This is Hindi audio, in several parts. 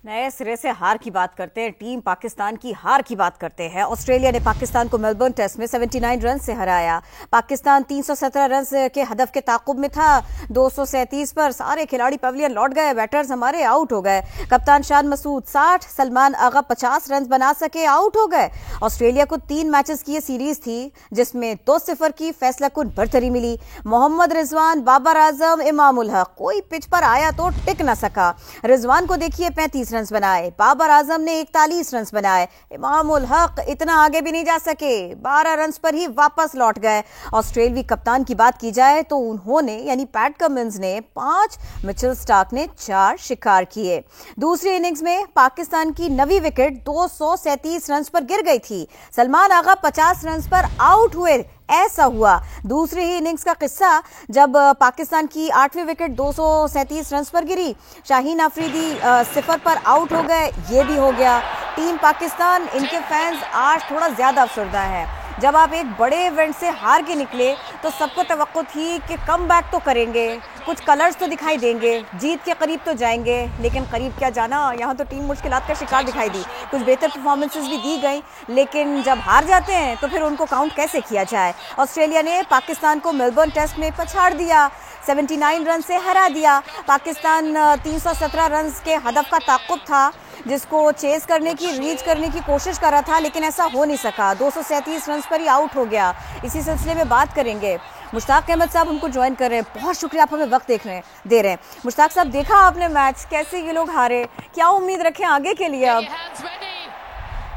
नए सिरे से हार की बात करते हैं। टीम पाकिस्तान की हार की बात करते हैं। ऑस्ट्रेलिया ने पाकिस्तान को मेलबर्न टेस्ट में 79 रन से हराया। पाकिस्तान 317 रन के हदफ के ताकुब में था। 237 पर सारे खिलाड़ी पवेलियन लौट गए। बैटर्स हमारे आउट हो गए। कप्तान शान मसूद 60, सलमान आगा 50 रन बना सके, आउट हो गए। ऑस्ट्रेलिया को 3 मैचेस की ये सीरीज थी जिसमें 2-0 की फैसला कुन बढ़तरी मिली। मोहम्मद रिजवान, बाबर आजम, इमाम उल हक कोई पिच पर आया तो टिक न सका। रिजवान को देखिए 35 रन बनाए, बाबर आजम ने 41 रन बनाए, इमाम उल हक इतना आगे भी नहीं जा सके, 12 रन पर ही वापस लौट गए। ऑस्ट्रेलियाई कप्तान की बात की जाए तो उन्होंने यानी पैट कमिंस ने 5, मिचेल स्टार्क ने 4 शिकार किए। दूसरी इनिंग्स में पाकिस्तान की नवी विकेट 237 रन पर गिर गई थी। सलमान आगा 50 रन पर आउट हुए। ऐसा हुआ दूसरी ही इनिंग्स का किस्सा जब पाकिस्तान की 8वीं विकेट 237 रन पर गिरी। शाहीन अफरीदी 0 पर आउट हो गए, ये भी हो गया। टीम पाकिस्तान, इनके फैंस आज थोड़ा ज्यादा अफसरदा है। जब आप एक बड़े इवेंट से हार के निकले तो सबको तवक्को थी कि कम बैक तो करेंगे, कुछ कलर्स तो दिखाई देंगे, जीत के करीब तो जाएंगे, लेकिन करीब क्या जाना, यहाँ तो टीम मुश्किलात का शिकार दिखाई दी। कुछ बेहतर परफॉर्मेंसेस भी दी गई, लेकिन जब हार जाते हैं तो फिर उनको काउंट कैसे किया जाए। ऑस्ट्रेलिया ने पाकिस्तान को मेलबर्न टेस्ट में पछाड़ दिया, 79 रन से हरा दिया। पाकिस्तान 317 रन के हदफ का ताक़ुब था जिसको चेस करने की, रीच करने की कोशिश कर रहा था, लेकिन ऐसा हो नहीं सका। 237 रन पर ही आउट हो गया। इसी सिलसिले में बात करेंगे। मुश्ताक अहमद साहब उनको ज्वाइन कर रहे हैं। बहुत शुक्रिया, आप हमें वक्त दे रहे हैं। मुश्ताक साहब, देखा आपने मैच, कैसे ये लोग हारे, क्या उम्मीद रखें आगे के लिए अब?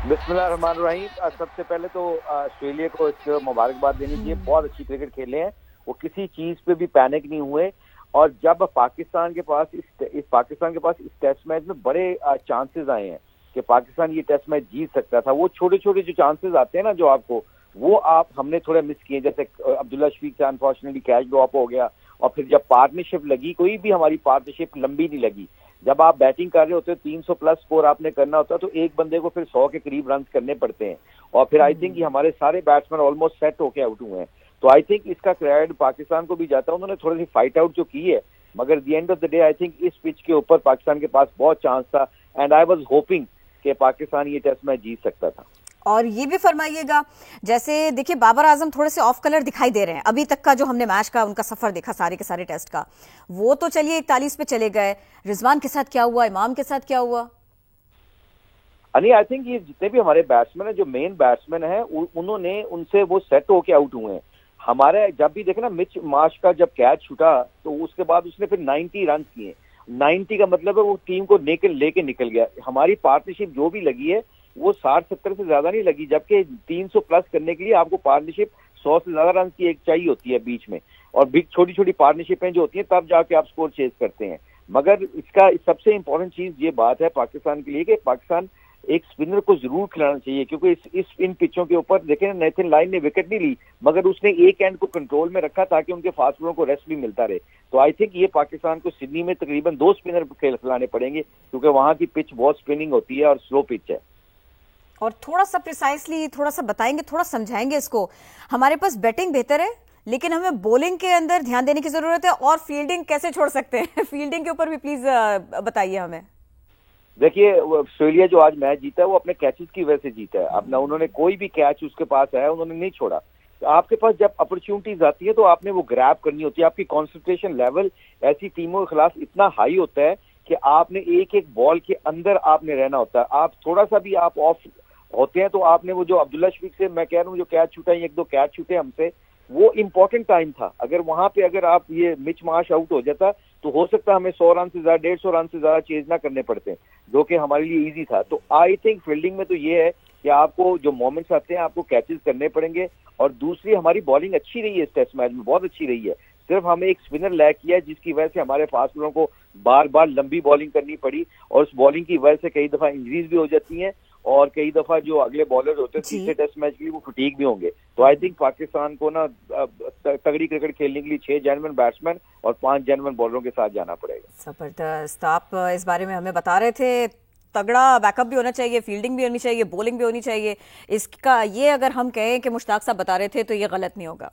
बिस्मिल्लाहिर्रहमानिर्रहीम। सबसे पहले तो ऑस्ट्रेलिया को एक मुबारकबाद देनी चाहिए। बहुत अच्छी क्रिकेट खेले हैं वो, किसी चीज पे भी पैनिक नहीं हुए। और जब पाकिस्तान के पास इस टेस्ट मैच में बड़े चांसेस आए हैं कि पाकिस्तान ये टेस्ट मैच जीत सकता था, वो छोटे छोटे जो चांसेस आते हैं ना, जो आपको वो हमने थोड़े मिस किए। जैसे अब्दुल्ला शफीक से अनफॉर्चुनेटली कैच ड्रॉप हो गया, और फिर जब पार्टनरशिप लगी, कोई भी हमारी पार्टनरशिप लंबी नहीं लगी। जब आप बैटिंग कर रहे होते हो, 300 प्लस स्कोर आपने करना होता है, तो एक बंदे को फिर 100 के करीब रन करने पड़ते हैं। और फिर आई थिंक हमारे सारे बैट्समैन ऑलमोस्ट सेट होके आउट हुए हैं। तो आई थिंक इसका क्रेडिट पाकिस्तान को भी जाता है। उन्होंने थोड़ी सी फाइट आउट जो की है, मगर the end of the day I think इस पिच के ऊपर पाकिस्तान के पास बहुत चांस था, एंड आई वाज होपिंग कि पाकिस्तान ये टेस्ट मैच जीत सकता था। और ये भी फरमाइएगा, जैसे देखिए बाबर आजम थोड़े से ऑफ कलर दिखाई दे रहे हैं। अभी तक का जो हमने मैच का उनका सफर देखा, सारे के सारे टेस्ट का, वो तो चलिए 41 पे चले गए। रिजवान के साथ क्या हुआ, इमाम के साथ क्या हुआ? आई थिंक ये जितने भी हमारे बैट्समैन है, जो मेन बैट्समैन है, उन्होंने उनसे वो सेट होके आउट हुए हैं। हमारे जब भी देखे ना, मिच मार्श का जब कैच छूटा तो उसके बाद उसने फिर 90 रन किए। 90 का मतलब है वो टीम को लेके निकल गया। हमारी पार्टनरशिप जो भी लगी है वो 60-70 से ज्यादा नहीं लगी, जबकि 300 प्लस करने के लिए आपको पार्टनरशिप 100 से ज्यादा रन की एक चाहिए होती है बीच में। और बिग छोटी छोटी पार्टनरशिपें जो होती हैं, तब जाके आप स्कोर चेस करते हैं। मगर इसका सबसे इंपॉर्टेंट चीज ये बात है पाकिस्तान के लिए कि पाकिस्तान एक स्पिनर को जरूर खिलाना चाहिए, क्योंकि इन पिचों के ऊपर देखें, नेथन लाइन ने विकेट नहीं ली, मगर उसने एक एंड को कंट्रोल में रखा ताकि उनके फास्ट बॉलरों को रेस्ट भी मिलता रहे। तो आई थिंक ये पाकिस्तान को सिडनी में तकरीबन 2 स्पिनर खिलाने पड़ेंगे, क्योंकि वहां की पिच बहुत स्पिनिंग होती है और स्लो पिच है। और थोड़ा सा प्रिसाइसली थोड़ा सा बताएंगे, थोड़ा समझाएंगे इसको। हमारे पास बैटिंग बेहतर है, लेकिन हमें बॉलिंग के अंदर ध्यान देने की जरूरत है, और फील्डिंग कैसे छोड़ सकते हैं? फील्डिंग के ऊपर भी प्लीज बताइए हमें। देखिए, ऑस्ट्रेलिया जो आज मैच जीता है वो अपने कैचेस की वजह से जीता है। अपना उन्होंने कोई भी कैच उसके पास है उन्होंने नहीं छोड़ा। तो आपके पास जब अपॉर्चुनिटीज आती है तो आपने वो ग्रैब करनी होती है। आपकी कॉन्सेंट्रेशन लेवल ऐसी टीमों के खिलाफ इतना हाई होता है कि आपने एक एक बॉल के अंदर आपने रहना होता है। आप थोड़ा सा भी आप ऑफ होते हैं तो आपने वो जो अब्दुल्ला शफीक से मैं कह रहा हूँ जो कैच छूटा, 1-2 कैच छूटे हमसे, वो इंपॉर्टेंट टाइम था। अगर वहां पे अगर आप ये मिच मार्श आउट हो जाता तो हो सकता हमें 100 रन से ज्यादा, 150 रन से ज्यादा चेज ना करने पड़ते, जो कि हमारे लिए इजी था। तो आई थिंक फील्डिंग में तो ये है कि आपको जो मोमेंट्स आते हैं आपको कैचेस करने पड़ेंगे। और दूसरी, हमारी बॉलिंग अच्छी रही है इस टेस्ट मैच में, बहुत अच्छी रही है। सिर्फ हमें एक स्पिनर लैक किया है जिसकी वजह से हमारे फास्ट बॉलरों को बार बार लंबी बॉलिंग करनी पड़ी, और उस बॉलिंग की वजह से कई दफा इंजरीज भी हो जाती हैं, और कई दफा जो अगले बॉलर होते हैं तीसरे टेस्ट मैच के लिए वो फटीग भी होंगे। तो आई थिंक पाकिस्तान को ना तगड़ी क्रिकेट खेलने के लिए 6 जेन्युइन बैट्समैन और 5 जेन्युइन बॉलरों के साथ जाना पड़ेगा। जबरदस्त, आप इस बारे में हमें बता रहे थे। तगड़ा बैकअप भी होना चाहिए, फील्डिंग भी होनी चाहिए, बॉलिंग भी होनी चाहिए। इसका ये अगर हम कहें कि मुश्ताक साहब बता रहे थे तो ये गलत नहीं होगा।